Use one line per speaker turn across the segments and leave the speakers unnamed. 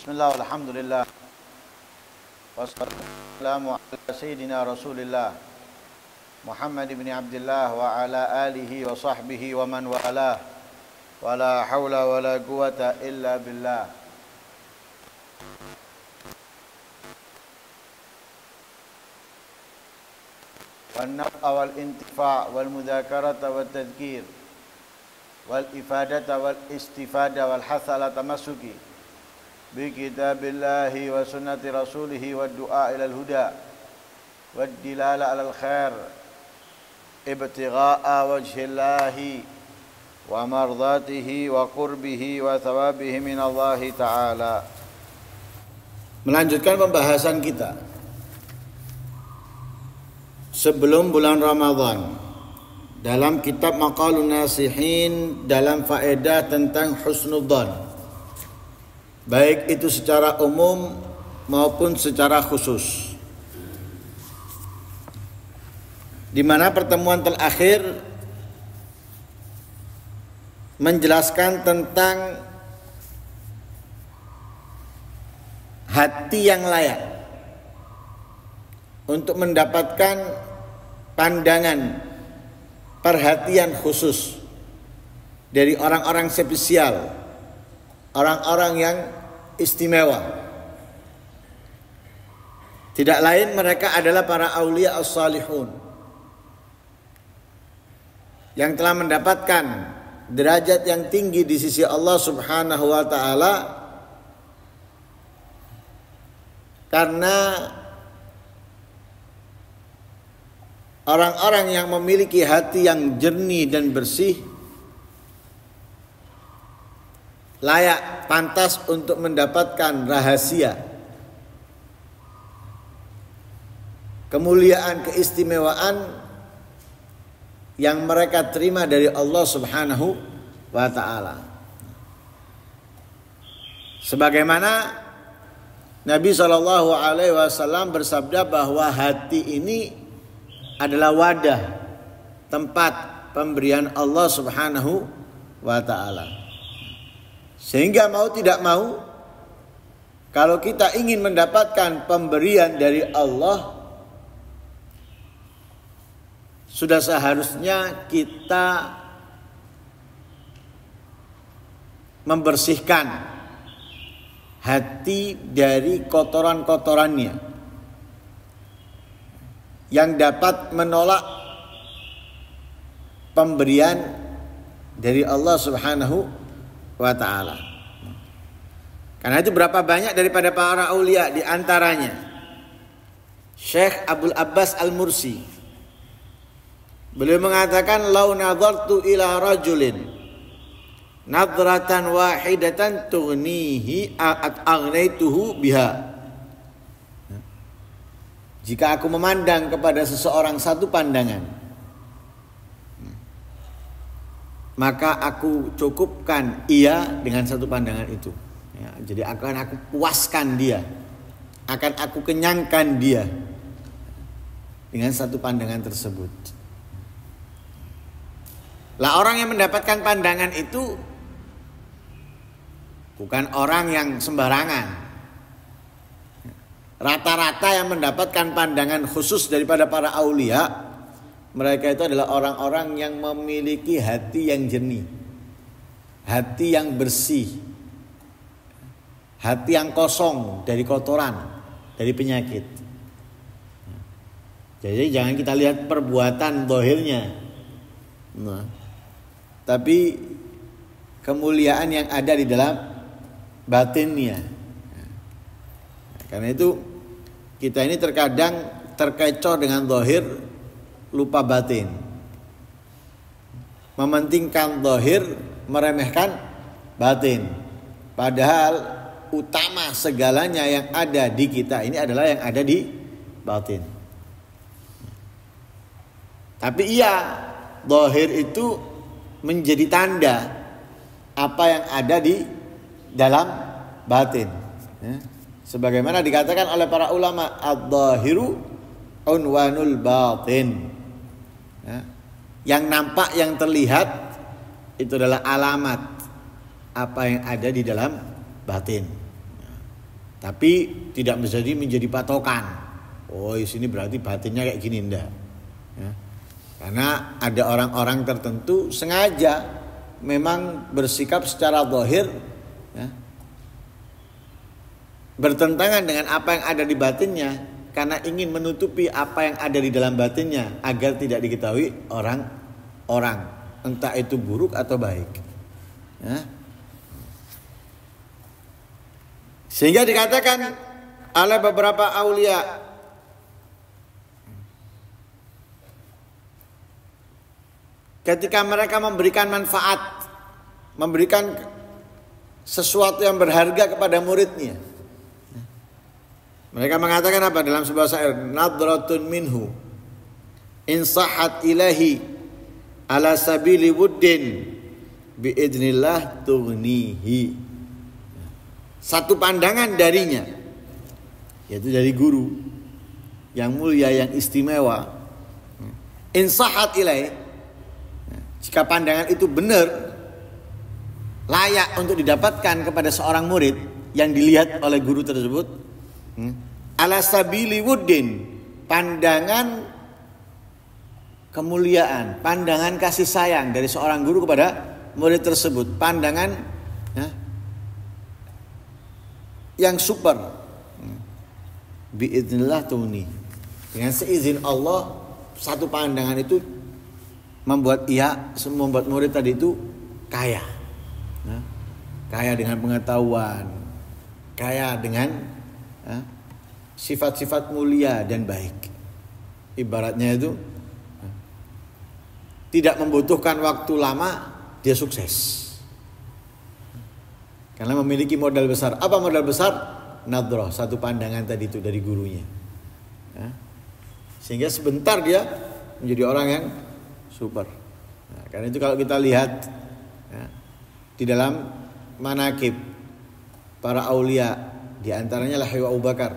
Bismillah, alhamdulillah. Wassalatu wassalamu ala sayyidina Rasulillah Muhammad ibn Abdullah wa ala alihi wa sahbihi wa man walah. Wa la hawla wa la quwata illa billah. Wan naf'a wal intifa' wal mudzakarata wat tadhkir wal ifadata wal istifada wal hasala tamassuki bi kitabillahi wa sunnati rasulih wa du'a ilal huda wad dilala alal khair ibtigha'a wajhillahi wa mardatihi wa qurbihi wa thawabihi minallahi ta'ala. Melanjutkan pembahasan kita sebelum bulan Ramadan dalam kitab Maqalun Nasihin dalam faedah tentang husnudzan, baik itu secara umum maupun secara khusus. Di mana pertemuan terakhir menjelaskan tentang hati yang layak untuk mendapatkan pandangan perhatian khusus dari orang-orang spesial, orang-orang yang istimewa. Tidak lain mereka adalah para aulia as-salihun yang telah mendapatkan derajat yang tinggi di sisi Allah Subhanahu wa taala karena orang-orang yang memiliki hati yang jernih dan bersih layak, pantas untuk mendapatkan rahasia, kemuliaan, keistimewaan yang mereka terima dari Allah Subhanahu wa ta'ala. Sebagaimana Nabi SAW bersabda bahwa hati ini adalah wadah, tempat pemberian Allah Subhanahu wa ta'ala. Sehingga mau tidak mau, kalau kita ingin mendapatkan pemberian dari Allah, sudah seharusnya kita membersihkan hati dari kotoran-kotorannya yang dapat menolak pemberian dari Allah Subhanahu wa ta'ala. Karena itu berapa banyak daripada para aulia, di antaranya Syekh Abdul Abbas Al-Mursi, beliau mengatakan, lau nadhartu ila rajulin nadratan wahidatan tughnihi agnaituhu biha. Jika aku memandang kepada seseorang satu pandangan, maka aku cukupkan ia dengan satu pandangan itu. Ya, jadi akan aku puaskan dia, akan aku kenyangkan dia dengan satu pandangan tersebut. Lah orang yang mendapatkan pandangan itu bukan orang yang sembarangan. Rata-rata yang mendapatkan pandangan khusus daripada para aulia, mereka itu adalah orang-orang yang memiliki hati yang jernih, hati yang bersih, hati yang kosong dari kotoran, dari penyakit. Jadi jangan kita lihat perbuatan zahirnya, tapi kemuliaan yang ada di dalam batinnya. Karena itu kita ini terkadang terkecoh dengan zahir, lupa batin. Mementingkan zahir, meremehkan batin. Padahal utama segalanya yang ada di kita ini adalah yang ada di batin. Tapi iya, zahir itu menjadi tanda apa yang ada di dalam batin. Sebagaimana dikatakan oleh para ulama, adz-dzahiru unwanul batin. Yang nampak, yang terlihat itu adalah alamat apa yang ada di dalam batin. Tapi tidak menjadi patokan. Oh, di sini berarti batinnya kayak gini, enggak. Ya. Karena ada orang-orang tertentu sengaja memang bersikap secara zahir, ya, bertentangan dengan apa yang ada di batinnya, karena ingin menutupi apa yang ada di dalam batinnya agar tidak diketahui orang-orang, entah itu buruk atau baik. Ya. Sehingga dikatakan oleh beberapa aulia, ketika mereka memberikan manfaat, memberikan sesuatu yang berharga kepada muridnya, mereka mengatakan apa dalam sebuah syair? Nadratun minhu in sahhat ilahi ala sabili wuddin biidznillah tughnihi. Satu pandangan darinya, yaitu dari guru yang mulia, yang istimewa. In sahhat ilahi, jika pandangan itu benar, layak untuk didapatkan kepada seorang murid yang dilihat oleh guru tersebut, ala sabili wuddin, pandangan kemuliaan, pandangan kasih sayang dari seorang guru kepada murid tersebut, pandangan yang super, biidznillah tughni, dengan seizin Allah, satu pandangan itu membuat murid tadi itu kaya, kaya dengan pengetahuan, kaya dengan sifat-sifat mulia dan baik. Ibaratnya itu tidak membutuhkan waktu lama dia sukses, karena memiliki modal besar. Apa modal besar? Nadhrah, satu pandangan tadi itu dari gurunya, sehingga sebentar dia menjadi orang yang super. Karena itu kalau kita lihat di dalam manaqib para aulia, di antaranya lah Habib Abu Bakar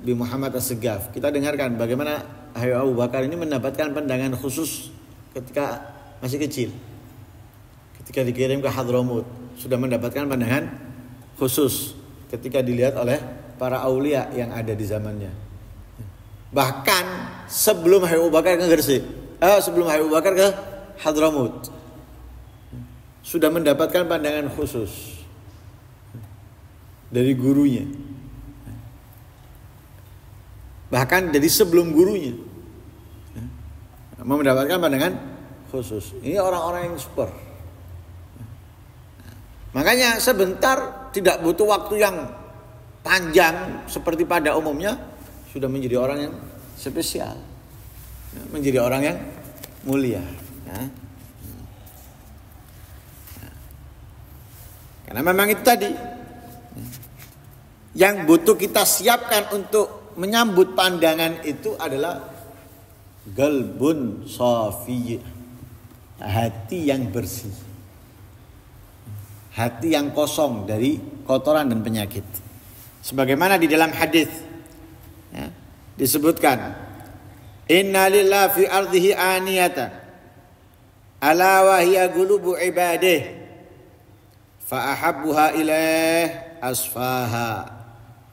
bin Muhammad As-Segaf, kita dengarkan bagaimana Habib Abu Bakar ini mendapatkan pandangan khusus ketika masih kecil. Ketika dikirim ke Hadramut, sudah mendapatkan pandangan khusus ketika dilihat oleh para aulia yang ada di zamannya. Bahkan sebelum Habib Abu Bakar ke Gresik, sebelum Habib Abu Bakar ke Hadramut, sudah mendapatkan pandangan khusus dari gurunya. Bahkan dari sebelum gurunya mendapatkan pandangan khusus. Ini orang-orang yang super. Makanya sebentar, tidak butuh waktu yang panjang seperti pada umumnya, sudah menjadi orang yang spesial, menjadi orang yang mulia. Karena memang itu tadi yang butuh kita siapkan untuk menyambut pandangan itu adalah qalbun safi, hati yang bersih, hati yang kosong dari kotoran dan penyakit. Sebagaimana di dalam hadis disebutkan, inna lillahi fi ardihi aniyatan ala wa hiya qulubu ibadih fa ahabbuha ilaih asfaha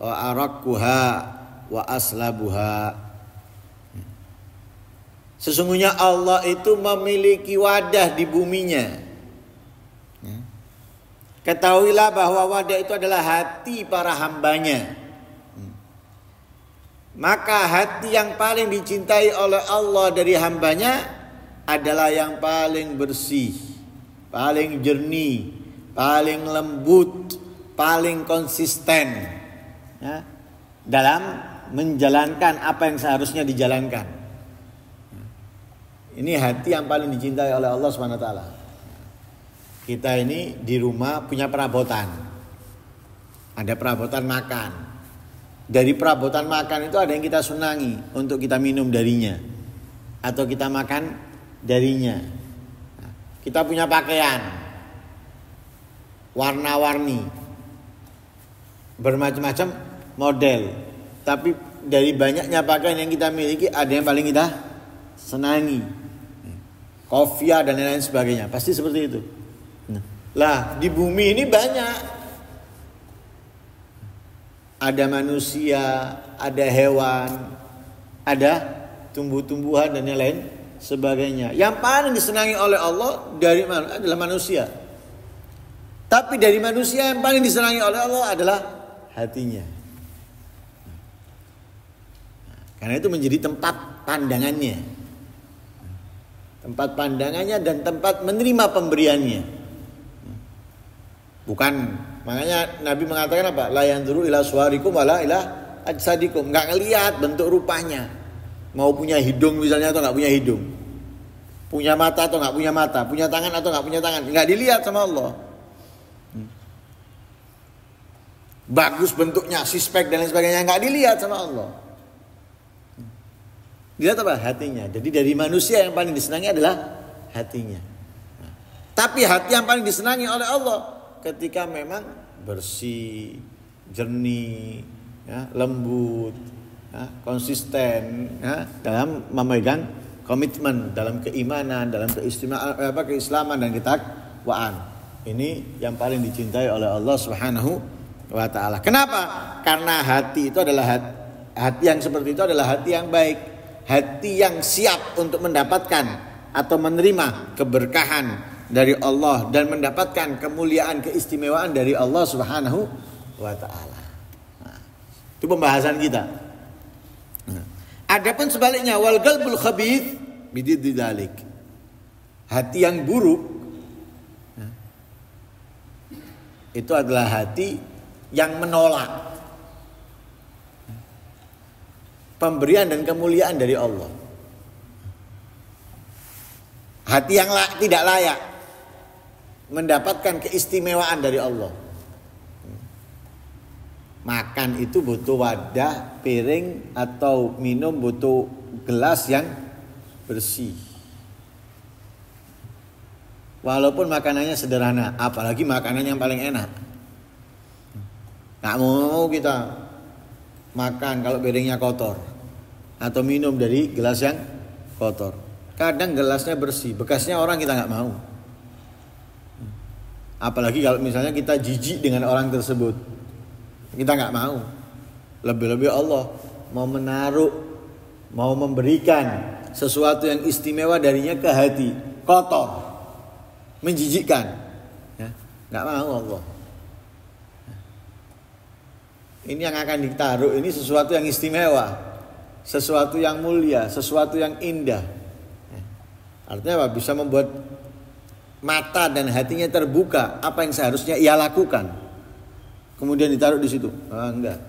wa arakkuha wa aslabuha. Sesungguhnya Allah itu memiliki wadah di buminya. Ketahuilah bahwa wadah itu adalah hati para hambanya. Maka hati yang paling dicintai oleh Allah dari hambanya adalah yang paling bersih, paling jernih, paling lembut, paling konsisten dalam menjalankan apa yang seharusnya dijalankan. Ini hati yang paling dicintai oleh Allah SWT. Kita ini di rumah punya perabotan, ada perabotan makan. Dari perabotan makan itu ada yang kita senangi untuk kita minum darinya, atau kita makan darinya. Kita punya pakaian warna-warni, bermacam-macam model, tapi dari banyaknya pakaian yang kita miliki, ada yang paling kita senangi, kopiah dan lain-lain sebagainya. Pasti seperti itu. Lah di bumi ini banyak ada manusia, ada hewan, ada tumbuh-tumbuhan dan yang lain sebagainya. Yang paling disenangi oleh Allah dari mana? Adalah manusia. Tapi dari manusia yang paling disenangi oleh Allah adalah hatinya. Karena itu menjadi tempat pandangannya. Tempat pandangannya dan tempat menerima pemberiannya. Bukan, makanya Nabi mengatakan apa? La yanzuru ila suwarikum wala ila ajsadikum. Enggak ngelihat bentuk rupanya. Mau punya hidung misalnya atau enggak punya hidung. Punya mata atau enggak punya mata, punya tangan atau enggak punya tangan. Enggak dilihat sama Allah. Bagus bentuknya, sispek dan lain sebagainya, enggak dilihat sama Allah. Dilihat apa? Hatinya. Jadi dari manusia yang paling disenangi adalah hatinya. Tapi hati yang paling disenangi oleh Allah ketika memang bersih, jernih, ya, lembut, ya, konsisten, ya, dalam memegang komitmen dalam keimanan, dalam keislaman dan ketakwaan. Ini yang paling dicintai oleh Allah Subhanahu wa taala. Kenapa? Karena hati itu adalah hati yang seperti itu adalah hati yang baik. Hati yang siap untuk mendapatkan atau menerima keberkahan dari Allah dan mendapatkan kemuliaan, keistimewaan dari Allah Subhanahu wa taala. Nah, itu pembahasan kita. Nah, adapun sebaliknya wal qalbul khabith bididzalik. Hati yang buruk itu adalah hati yang menolak pemberian dan kemuliaan dari Allah. Hati yang tidak layak mendapatkan keistimewaan dari Allah. Makan itu butuh wadah, piring atau minum butuh gelas yang bersih. Walaupun makanannya sederhana, apalagi makanan yang paling enak. Nggak mau kita makan kalau piringnya kotor atau minum dari gelas yang kotor. Kadang gelasnya bersih, bekasnya orang kita nggak mau. Apalagi kalau misalnya kita jijik dengan orang tersebut, kita nggak mau. Lebih-lebih Allah mau menaruh, mau memberikan sesuatu yang istimewa darinya ke hati, kotor, menjijikkan, ya, nggak mau Allah. Ini yang akan ditaruh, ini sesuatu yang istimewa, sesuatu yang mulia, sesuatu yang indah. Artinya apa? Bisa membuat mata dan hatinya terbuka apa yang seharusnya ia lakukan. Kemudian ditaruh di situ. Enggak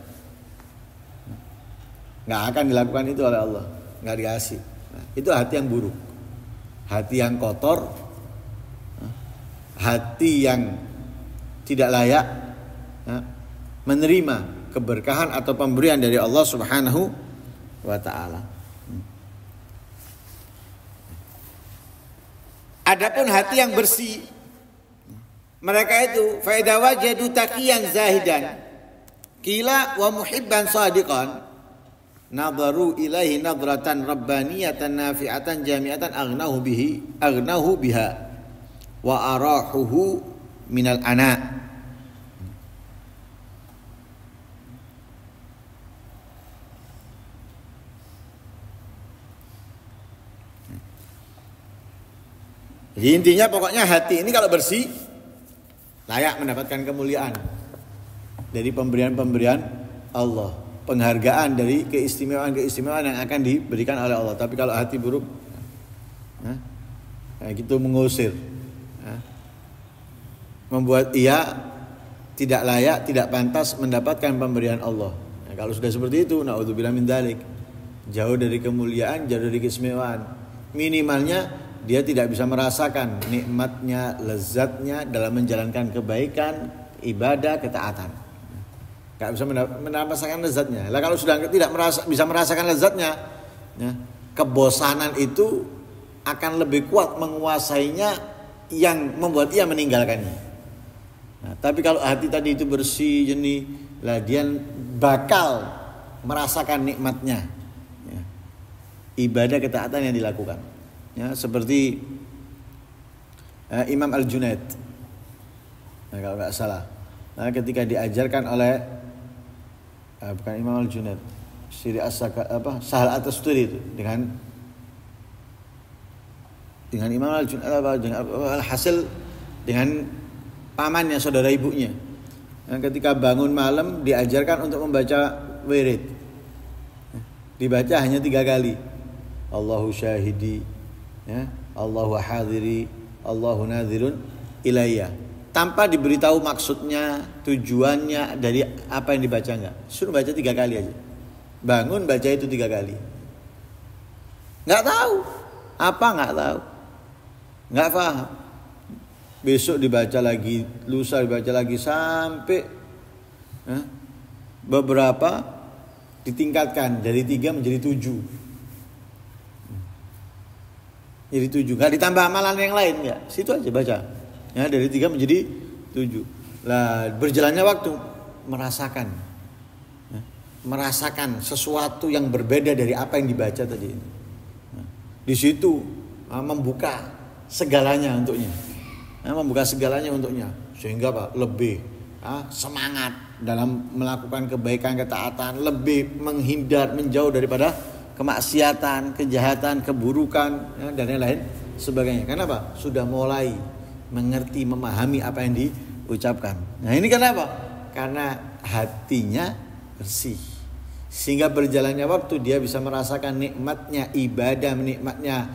akan dilakukan itu oleh Allah. Enggak dikasih. Nah, itu hati yang buruk. Hati yang kotor. Hati yang tidak layak menerima keberkahan atau pemberian dari Allah Subhanahu wa taala. Adapun hati yang bersih, mereka itu fa idza wajadu taqiyan zahidan qila wa muhibban shadiqan nadharu ilaihi nadratan rabbaniyatan nafi'atan jami'atan aghnahu biha wa arahuhu minal ana. Jadi intinya pokoknya hati ini kalau bersih layak mendapatkan kemuliaan dari pemberian-pemberian Allah, penghargaan dari keistimewaan-keistimewaan yang akan diberikan oleh Allah. Tapi kalau hati buruk, kayak gitu mengusir, membuat ia tidak layak, tidak pantas mendapatkan pemberian Allah. Nah, kalau sudah seperti itu, naudzubillah min dzalik, jauh dari kemuliaan, jauh dari keistimewaan. Minimalnya dia tidak bisa merasakan nikmatnya, lezatnya dalam menjalankan kebaikan, ibadah, ketaatan. Gak bisa merasakan lezatnya. Lah kalau sudah tidak bisa merasakan lezatnya, ya, kebosanan itu akan lebih kuat menguasainya yang membuat ia meninggalkannya. Nah, tapi kalau hati tadi itu bersih, jernih, lah dia bakal merasakan nikmatnya, ya, ibadah, ketaatan yang dilakukan. Ya, seperti Imam Al-Junaid, nah, kalau nggak salah, ketika diajarkan oleh bukan Imam Al-Junaid, Siri Sahal At-Tusturi itu dengan Imam Al-Junaid hasil dengan pamannya, saudara ibunya. Dan ketika bangun malam diajarkan untuk membaca wirid. Dibaca hanya 3 kali. Allahu syahidi, ya, Allahu hadiri, Allahu nadhirun ilayya. Tanpa diberitahu maksudnya, tujuannya dari apa yang dibaca, enggak. Suruh baca 3 kali aja. Bangun baca itu 3 kali. Enggak tahu. Apa enggak tahu. Enggak paham. Besok dibaca lagi, lusa dibaca lagi sampai beberapa ditingkatkan dari 3 menjadi 7. Jadi 7. Enggak ditambah amalan yang lain enggak. Situ aja baca. Ya, dari 3 menjadi 7. Lah berjalannya waktu merasakan sesuatu yang berbeda dari apa yang dibaca tadi. Di situ membuka segalanya untuknya. Sehingga lebih semangat dalam melakukan kebaikan, ketaatan, lebih menjauh daripada kemaksiatan, kejahatan, keburukan, ya, dan lain-lain sebagainya. Kenapa? Sudah mulai mengerti, memahami apa yang diucapkan. Nah ini kenapa? Karena hatinya bersih. Sehingga berjalannya waktu dia bisa merasakan nikmatnya ibadah, nikmatnya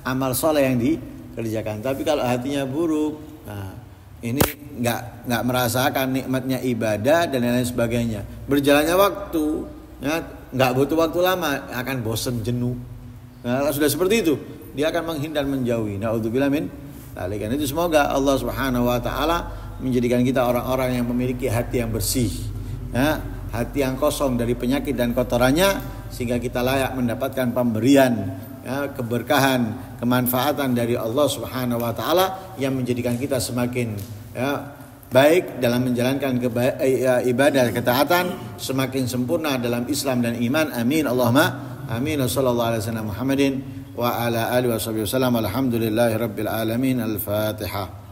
amal soleh yang dikerjakan. Tapi kalau hatinya buruk, nah ini nggak merasakan nikmatnya ibadah dan lain-lain sebagainya. Berjalannya waktu, ya, nggak butuh waktu lama, akan bosan, jenuh. Nah, kalau sudah seperti itu, dia akan menghindar, menjauhi. Na'udzubillah min dzalik. Itu semoga Allah Subhanahu wa taala menjadikan kita orang-orang yang memiliki hati yang bersih, ya, hati yang kosong dari penyakit dan kotorannya, sehingga kita layak mendapatkan pemberian, ya, keberkahan, kemanfaatan dari Allah Subhanahu wa taala yang menjadikan kita semakin, ya, baik dalam menjalankan ibadah ketaatan, semakin sempurna dalam Islam dan iman. Amin Allahumma amin. Wassallallahu alaihi wasallam Muhammadin wa ala alihi wasallam. Alhamdulillahirabbil alamin. Al-Fatihah.